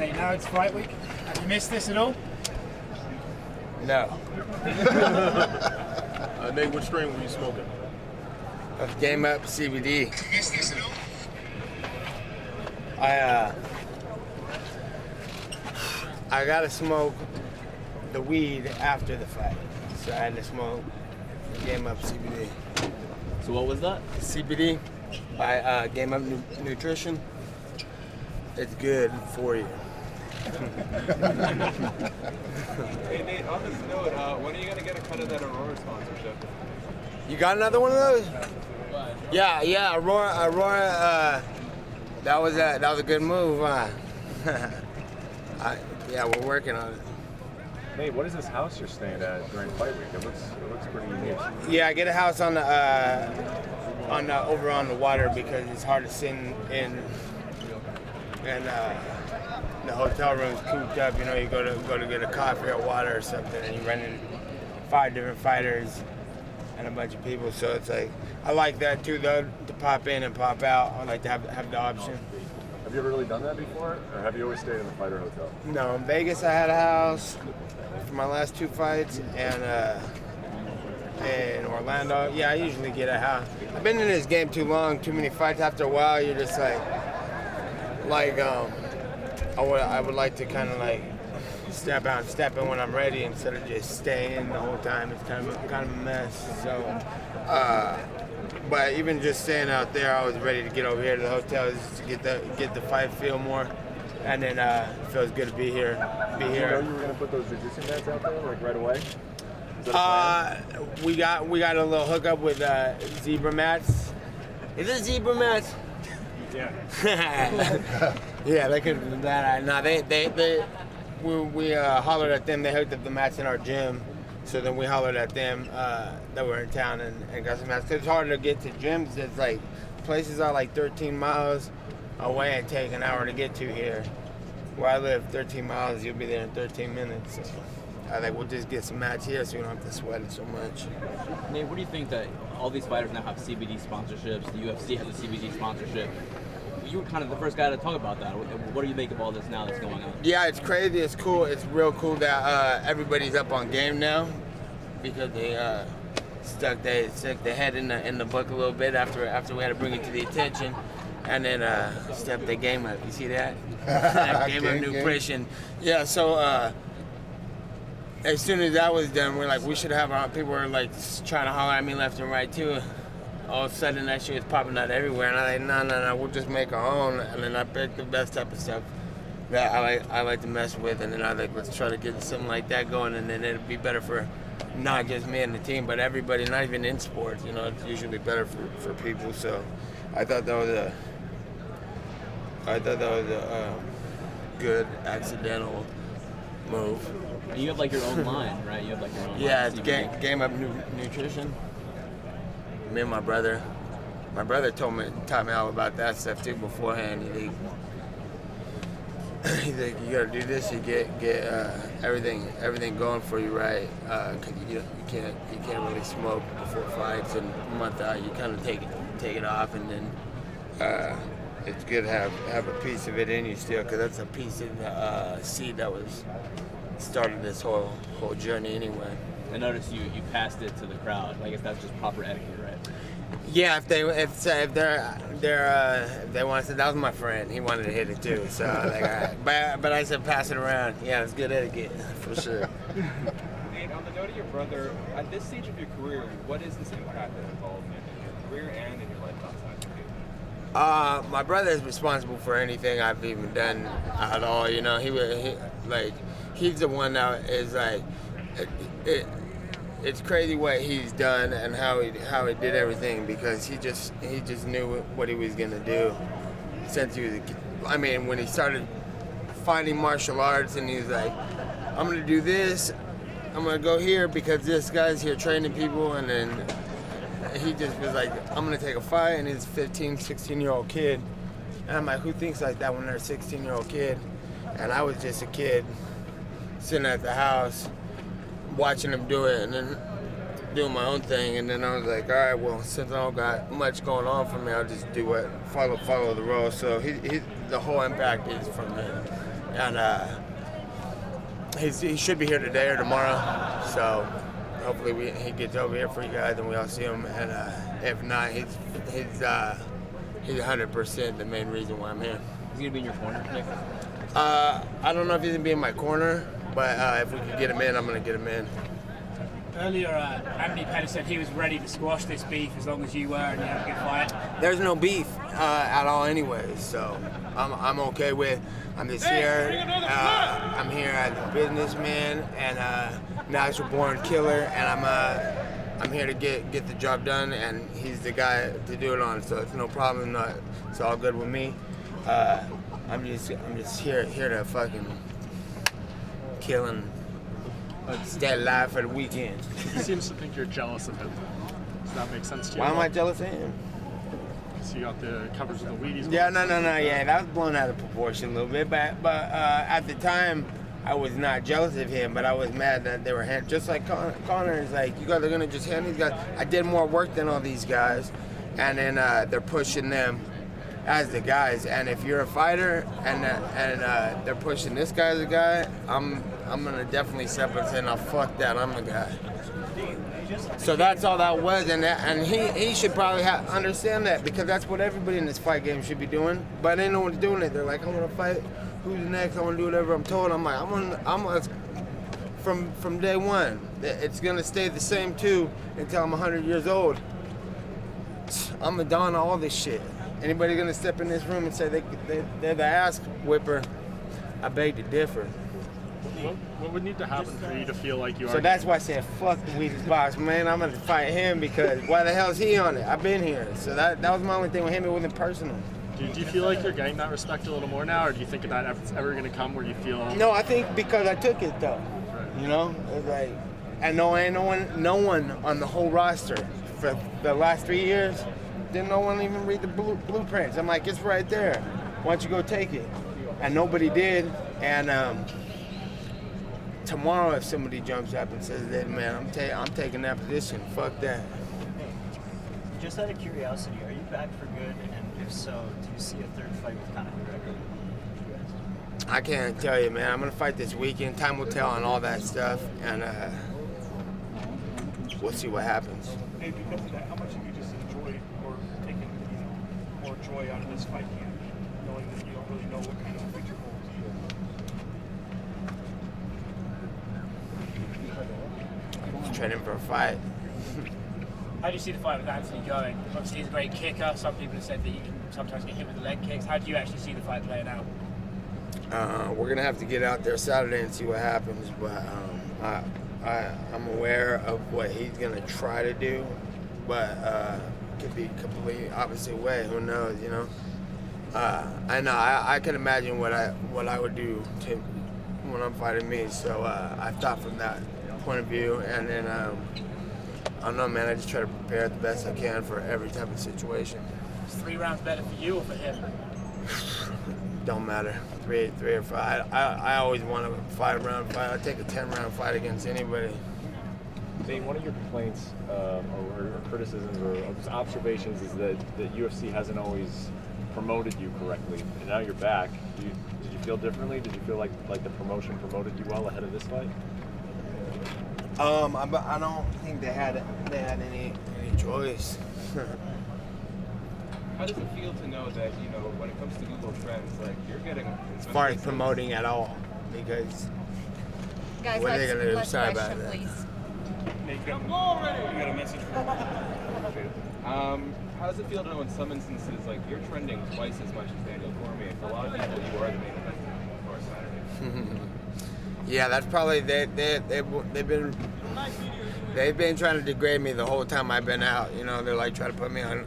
Nate, now it's fight week. Have you missed this at all? No. Nate, what strain were you smoking? Of Game Up CBD. Have you missed this at all? I gotta smoke the weed after the fight, so I had to smoke Game Up CBD. So what was that? CBD by Game Up Nutrition. It's good for you. Hey Nate, on this note, when are you gonna get a cut of that Aurora sponsorship? You got another one of those? Yeah, Aurora. That was a good move. Yeah, we're working on it. Nate, what is this house you're staying at during fight week? It looks pretty unique. Yeah, I get a house on the over on the water because it's hard to sit in and the hotel room's cooped up. You know, you go to get a coffee or water or something, and you run in 5 different fighters and a bunch of people. So it's like I like that too, though, to pop in and pop out. I like to have the option. Have you ever really done that before, or have you always stayed in the fighter hotel? No, in Vegas I had a house for my last 2 fights, and in Orlando, yeah, I usually get a house. I've been in this game too long, too many fights. After a while, you're just like I would like to kind of like step out and step in when I'm ready instead of just staying the whole time. It's kind of a mess. So, but even just staying out there, I was ready to get over here to the hotel just to get the fight feel more, and then it feels good to be here. Did you know you were gonna put those jiu-jitsu mats out there like right away? Is that a plan? We got a little hookup with zebra mats. Is it zebra mats? Yeah. Yeah, they could have done that. No, we hollered at them. They hooked up the mats in our gym. So then we hollered at them that were in town and got some mats. Cause it's harder to get to gyms. It's like places are like 13 miles away and take an hour to get to here. Where I live, 13 miles, you'll be there in 13 minutes. So I think we'll just get some mats here so we don't have to sweat it so much. Nate, what do you think that all these fighters now have CBD sponsorships? The UFC has a CBD sponsorship. You were kind of the first guy to talk about that. What do you make of all this now that's going on? Yeah, it's crazy. It's cool. It's real cool that everybody's up on game now because they stuck their head in the book a little bit after we had to bring it to the attention, and then stepped their game up. You see that? Game of nutrition. Yeah. So as soon as that was done, we're like, we should have our people were like trying to holler at me left and right too. All of a sudden that shit was popping out everywhere, and I'm like, no, we'll just make our own. And then I picked the best type of stuff that I like to mess with, and then I like, let's try to get something like that going, and then it'll be better for not just me and the team, but everybody, not even in sports. You know, it's usually better for people. So I thought that was a good accidental move. And you have like your own line, right? You have like your own yeah, line. it's game Up Nutrition. Me and my brother taught me all about that stuff too beforehand. He's like, you gotta do this. You get everything going for you right. Cause you can't really smoke before fights, and a month out you kind of take it off, and then it's good to have a piece of it in you still, cause that's a piece of the seed that was started this whole journey anyway. I noticed you passed it to the crowd. I guess that's just proper etiquette, right? Yeah, if they want to say that was my friend, he wanted to hit it too. So like, all right. But I said pass it around. Yeah, it's good etiquette for sure. Nate, on the note of your brother, at this stage of your career, what is his impact and involvement in your career and in your life outside of you? My brother is responsible for anything I've even done at all. You know, he's the one that is like. It's crazy what he's done and how he did everything, because he just knew what he was gonna do since he was a kid. I mean, when he started fighting martial arts, and he was like, I'm gonna do this, I'm gonna go here because this guy's here training people, and then he just was like, I'm gonna take a fight, and he's a 15, 16-year-old kid. And I'm like, who thinks like that when they're a 16-year-old kid? And I was just a kid sitting at the house watching him do it, and then doing my own thing. And then I was like, all right, well, since I don't got much going on for me, I'll just do follow the rules. So the whole impact is from him. and he should be here today or tomorrow. So hopefully he gets over here for you guys and we all see him. And if not, he's 100% the main reason why I'm here. Is he gonna be in your corner, Nick? I don't know if he's gonna be in my corner, but if we could get him in, I'm gonna get him in. Earlier, Anthony Pettis said he was ready to squash this beef as long as you were and you had a good fight. There's no beef at all anyways, so I'm okay with. I'm just here. I'm here as a businessman and natural born killer, and I'm here to get the job done, and he's the guy to do it on. So it's no problem. It's all good with me. I'm just here to fucking kill and stay alive for the weekend. He seems to think you're jealous of him. Does that make sense to you? Why am I jealous of him? So you got the covers of the Wheaties. Yeah, no. Yeah, that was blown out of proportion a little bit. But at the time, I was not jealous of him. But I was mad that they were just like Connor is like, you guys are gonna just hand these guys. I did more work than all these guys, and then they're pushing them as the guys. And if you're a fighter and they're pushing this guy as a guy, I'm gonna definitely step up and say, no, fuck that, I'm the guy. So that's all that was, and he should probably understand that, because that's what everybody in this fight game should be doing. But ain't no one's doing it. They're like, I want to fight. Who's next? I want to do whatever I'm told. I'm like, from day one. It's gonna stay the same too until I'm 100 years old. I'm the don of all this shit. Anybody gonna step in this room and say they're the ass whipper? I beg to differ. What would need to happen for you to feel like you are? So that's why I said, fuck the Wheaties box, man. I'm gonna fight him, because why the hell is he on it? I've been here. So that was my only thing with him. It wasn't personal. Do you feel like you're getting that respect a little more now, or do you think that it's ever gonna come where you feel? No, I think because I took it though. Right. You know, it's like, I know ain't no one on the whole roster for the last 3 years. Didn't no one even read the blueprints. I'm like, it's right there. Why don't you go take it? And nobody did. And tomorrow, if somebody jumps up and says that, man, I'm taking that position. Fuck that. Just out of curiosity, are you back for good? And if so, do you see a third fight with Conor McGregor? I can't tell you, man. I'm gonna fight this weekend. Time will tell on all that stuff, and we'll see what happens. Hey, because of that, how much have you just enjoyed or taken, more joy out of this fight camp, knowing that you don't really know what kind of future holds you? Training for a fight. How do you see the fight with Anthony going? Obviously, he's a great kicker. Some people have said that you can sometimes get hit with the leg kicks. How do you actually see the fight playing out? We're gonna have to get out there Saturday and see what happens, but I'm aware of what he's gonna try to do, but could be completely opposite way. Who knows? You know. I know. I can imagine what I would do to when I'm fighting me. So I thought from that point of view, and then I don't know, man. I just try to prepare the best I can for every type of situation. Is 3 rounds better for you or for him? Don't matter. Three or five. I always want a 5-round fight. I'd take a 10-round fight against anybody. Nate, one of your complaints or criticisms or just observations is that the UFC hasn't always promoted you correctly, and now you're back. Did you feel differently? Did you feel like the promotion promoted you well ahead of this fight? I don't think they had any choice. How does it feel to know that, you know, when it comes to Google Trends, like, you're getting... As far as promoting at all, because Guys, what are they gonna do? let's Sorry question, about that. please. Nate, you got a message for How does it feel to know in some instances, like, you're trending twice as much as Daniel Cormier? For a lot of people, you are the main event for Saturday. Yeah, that's probably they've been trying to degrade me the whole time I've been out. You know, they're like trying to put me on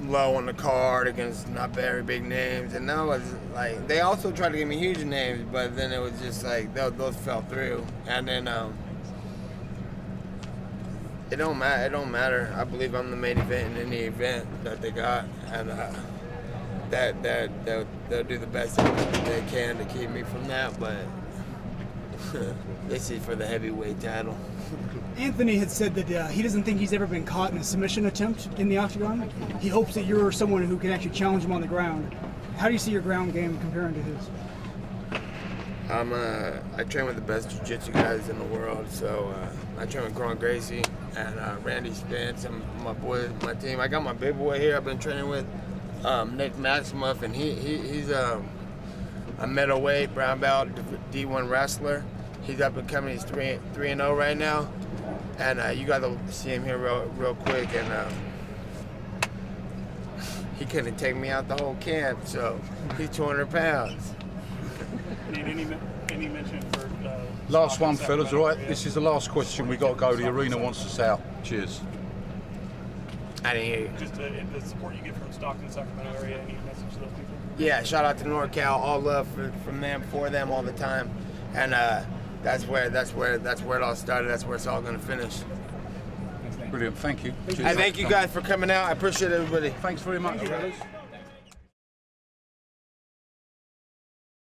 low on the card against not very big names, and that was like they also tried to give me huge names, but then it was just like those fell through, and then it don't matter. I believe I'm the main event in any event that they got, and that they'll do the best they can to keep me from that, but this is for the heavyweight title. Anthony had said that he doesn't think he's ever been caught in a submission attempt in the octagon. He hopes that you're someone who can actually challenge him on the ground. How do you see your ground game comparing to his? I train with the best jiu-jitsu guys in the world, so I train with Gron Gracie and Randy Spence and my boys, my team. I got my big boy here I've been training with, Nick Maximoff, and he's a middleweight brown belt D1 wrestler. He's up and coming. He's 3-0 right now, and you got to see him here real quick. And he couldn't take me out the whole camp, so he's 200 pounds. Any mention for Last one, Stockton, fellas, all Sacramento right? area? This is the last question. We got to go. The arena wants us out. Cheers. I didn't hear you. Just the support you get from Stockton, Sacramento area. Any message to those people? Yeah, shout out to NorCal. All love from them, for them, all the time, and that's where it all started. That's where it's all going to finish. Brilliant. Thank you. I thank you guys for coming out. I appreciate everybody. Thanks very much, fellas.